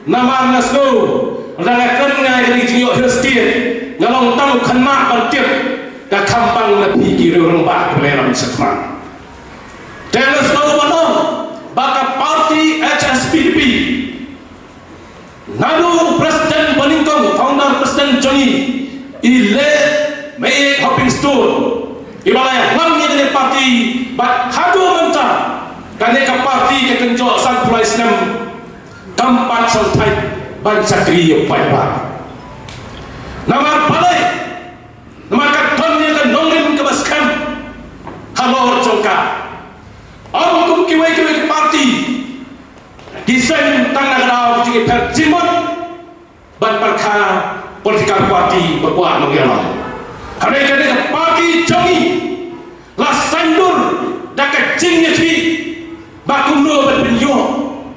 nama nasno rangakan ngai dari jinyo hestia ngalong tamu kena bantiap ka kampang nabi kiri orang bak keleram setman teles no bono baka parti HSPDP nadu presiden Boningkong founder presiden Jongi ile may hopping store ibalaya lamnya dari parti bak hadu mentah kaneka parti ke kenjo sang price nam tempat santai bangsa kriyo pai-pai nama balai nama katonnya kan nongin kebaskan halo jongka om kum kiwai ke parti desain tangan dau jadi perjimut ban perkha politikal parti berbuat mengelak karena parti Jongi lah sandur dak jingnya ti bakum no berpenyo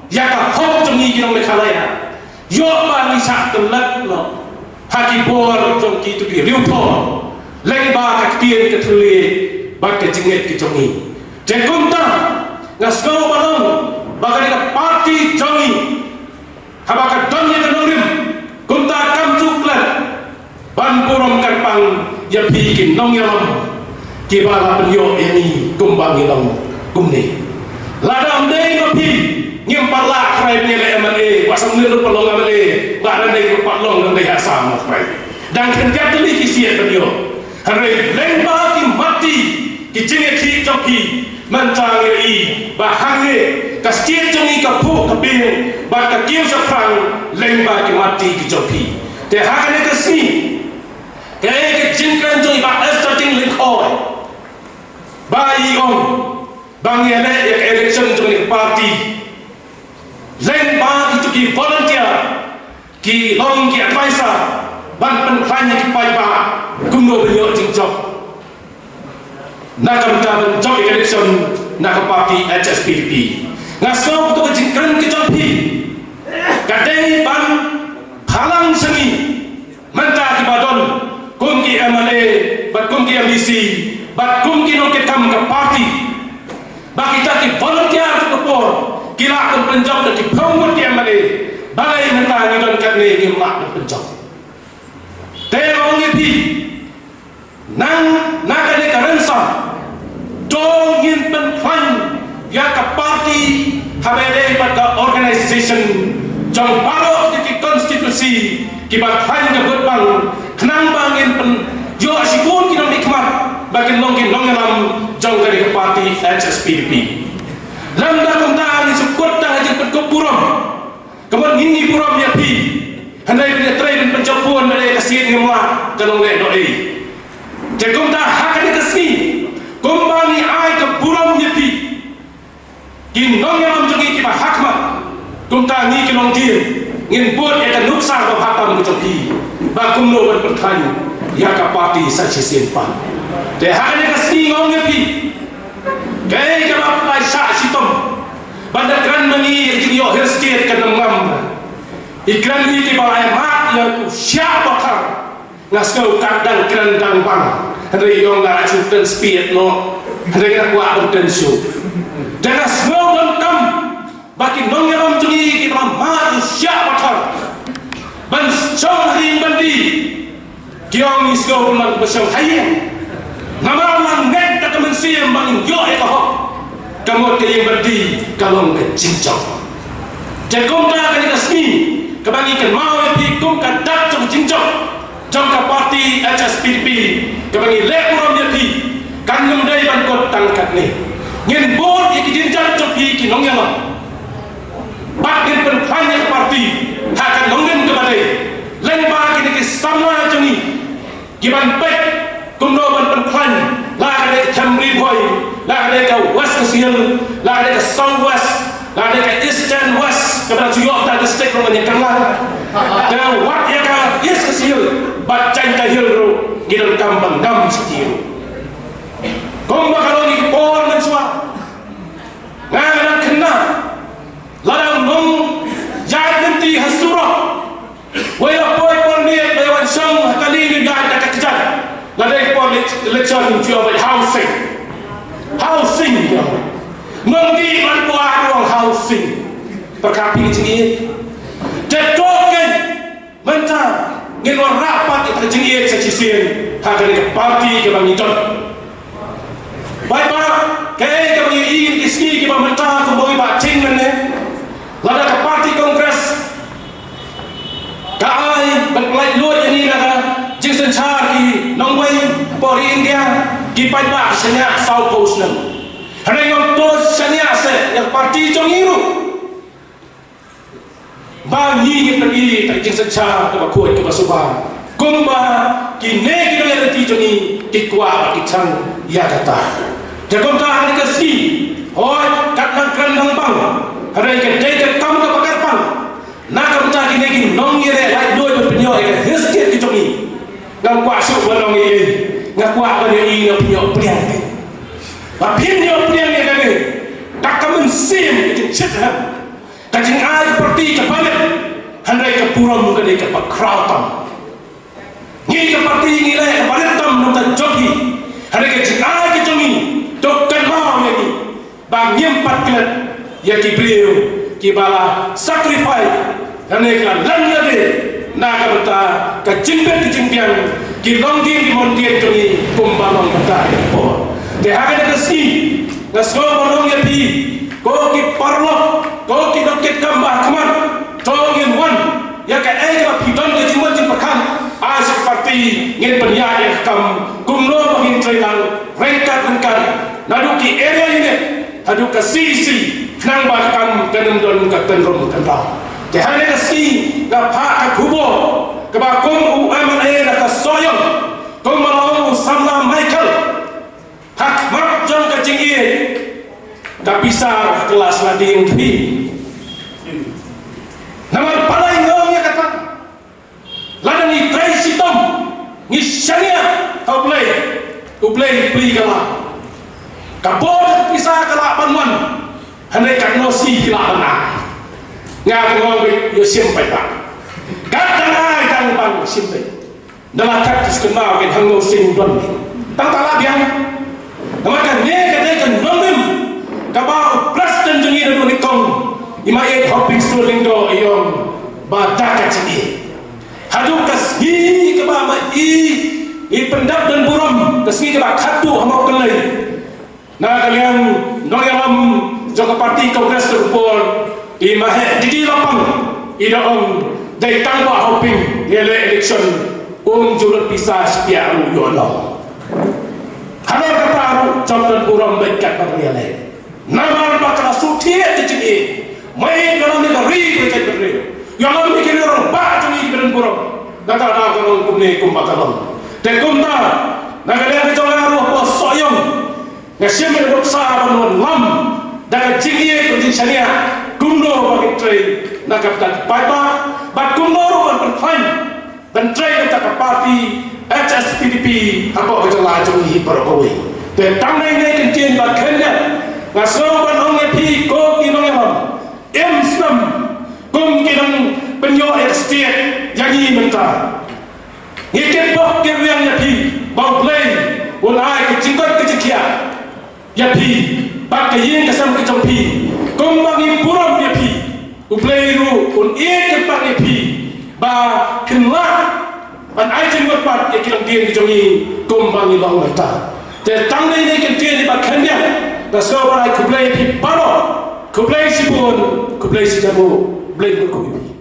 yaka hok Jongi kinong Meghalaya yo ba ni sa tulat no haki bor Jongi tu di riupo leng ba ka tien ka thule ba ka jinget ki Jongi jekunta ngasgo balong ba ka parti Jongi haba ka donye ka nongrim kunta kam cuklat ban purom kan pang ya bikin nong yalom ki ba la penyo ini kumbang ilong kumni ladam dei ko pi ngim parla krai ni le MLA pasang ni lu pelong MLA ba ran dei ko palong nang dei asam krai dan kerja tu ni kisiat penyo Hynrei lengba ki mati ki jinget ki Jongi mentang ri ba hange ka stiet Jongi ka pu ka bin ba ka kiu sa prang lengba ki mati ki Jongi te hange ka sni ke jingkran Jongi ba starting linkoi ba i on bang ele ya election Jongi party lengba ki volunteer ki long ki advisor ban penkhanya ki pai ba kumno benyo jingjok nak kamta job election nak parti HSPDP ngaso tu jingkran ki Jongi kadai ban phalang Sngi menta ki badon kum ki MLA bat kum ki MDC bat kum ki no ke kam ka parti bagi kita ki volunteer tu kopor kila kan penjam dan ki promote ki MLA balai menta ni don kat ni ki mak penjam te ong pi nang nakane ka ransa dongin pen khan ya ka parti habere bat ka organization jong paro ki constituency ki bat khan ka bang kenang bangin pen yo asikun ki no nikmat bagi longin nongalam jong dari parti HSPDP lamda kumta ni sukut dah aja perkupuram kemudian ini puram ya pi Hynrei punya train pencapuan dari kasih ngemlah kalong le doi jagung dah hakan kasih kumbani ai ke puram ya pi kin nongalam Jongi ki ba hakmat kumta ni kilong dia ngin buat ya kan nuksa ba hatam ke Jongi ba kumno ban perthan ya ka parti sa chisen pa te hakan kasih ngong ya pi gay ka ba lai sa sitom banda kran mani jinyo hestia kan ngam ikran ni ki balai mat ya tu siapa kar ngasko kadang kran dang bang Hynrei yong la chutan speed no Hynrei nak buat bertensu dan ngasko dan kam bagi nong yang Jongi ki mat siapa kar ban chong rim bandi kiong isgo man besang hayang nama lang net tak mensiam bang yo eko kamu ke yang berdi kalau ke cincang jagung dah kan Sngi kebangikan mau pi kum ka dak jong cincang jong ka parti HSPDP kebangi le uram dia pi kan ngem dai ban kot tangkat ni ngin bor iki jinjang jong pi ki nong yang bak ngin pen khanya parti hakan nongin ke badai len ba ki sama Jongi giban pek kumno ban pen khanya la ada Chamri boy la ada West Kesial la ada South West la ada Eastern West kepada tuyok tak district rumahnya kanglang dan wat ya ka East Kesial bacan kahil ro gidan kampang dam sekiru komba kalau ni por mensua ngana kena ladang nong jai nanti hasura waya boy por ni lewan sang kali ni dah tak kejar ladang por election jual housing nong di man buat ruang housing perkapi sini jatuhkan mentah ngeluar rapat itu jengir secisien hakan ke parti ke bang Jong baik kaya ke bang ingin kisni ke bang mentah kembali pak cing mana lada ke parti kongres kai berpelai luar ini naga jeng sencar ki nongway pori India ki pai pak senya South Coast nang hari ngom tos senya se yang parti Jong iru bang ni pergi tak jeng sencar ke bakut ke basuba kumba ki ne ki le ti Jong ki kwa ki chang ya kata jakom ta hari ke si hoi kat nang kran nang bang hari ke dei ke kam ke bakar bang nak kamu ni ki nong ye lai doi penyo ke hisket ki Jong ngam kwa su ba nong ye ngak kwa ba ni penyo priang ke ba penyo priang ke ni tak kamu sim ki chet ha kajing ai seperti ke balik Hynrei ke puram ke ke pakrautam ni ke parti ni le ke balik tam nong ta jogi Hynrei ke jing ai ke Jong dokkan mau ni bang nyempat ke ya ki beliau ki bala sacrifice Hynrei ke lan ya de na ka bata ka jingben ki jingbian ki longdien ki mondien Jong kumbalong bata po de ha ke si na so balong ya pi ko ki parlo ko ki dokket kambah kaman tongin wan ya ka ai ka pidon ke jingwan jing pakan ai seperti ngin penyaya kam kumlo bangin trailang rengkat lengkar naduki area ini hadu ka sisi nang bahkan kenendon ka tenrom kendal de hane ka si ka pha ka kubo ka ba kum u amane ka soyong kum malong samla Michael hak mak Jong ka jingi ka Pisa kelas lading thi nama palai ngong ya kata ladan ni trai sitom ni syania kau play beli kala kabor Pisa kala banwan Hynrei Katno si kala bana nga ngong yo simpai pak kadang ai tang bang simpai dalam kat kenal ke hango sing don tang tala biang nama kan ne kan nomem kabau president Jong ida ni kong imai hopping strolling do iom badak kecil hadu kasgi ke ba i pendap dan buram kasgi ke ba khatu hamok kelai na kalian noyalam jong parti kongres terpol i mahe di lapang ida om dai tangwa hopping ele election jurut Pisa sepiaru yono halo kata jong dan buram dekat bagale nama bakal sutia kecil mai dalam ni ri berkat beri yang lalu mikir orang bah Jong di beren burung data dah kalau kumne kum bakalam dan kumta nak lihat Jong aruh bos soyong ngasih mereka sahabat lam dan jingie kunjung syania kumno bagi train nak kapten paipa bat kumno ruan berklaim dan train untuk parti HSPDP apa kerja laju ni berkawin dan tangan ini kencing bat kenya ngasih ban orang pi ko kinong yang Islam kum kinang penyo estate yangi mentah ngikit bok kirwiang yapi bau play ulai kecingkot kecikia yapi bak kayin kasam kecampi kum bangi puram yapi uplay ru un ie kepak yapi ba kenlah ban ai jenggot pat ikilang dien kejongi kum bangi long mentah te tangne ini kentien di bakanya baso ba kuplay yapi paro kuplay si pun kuplay si jamu blame berkubi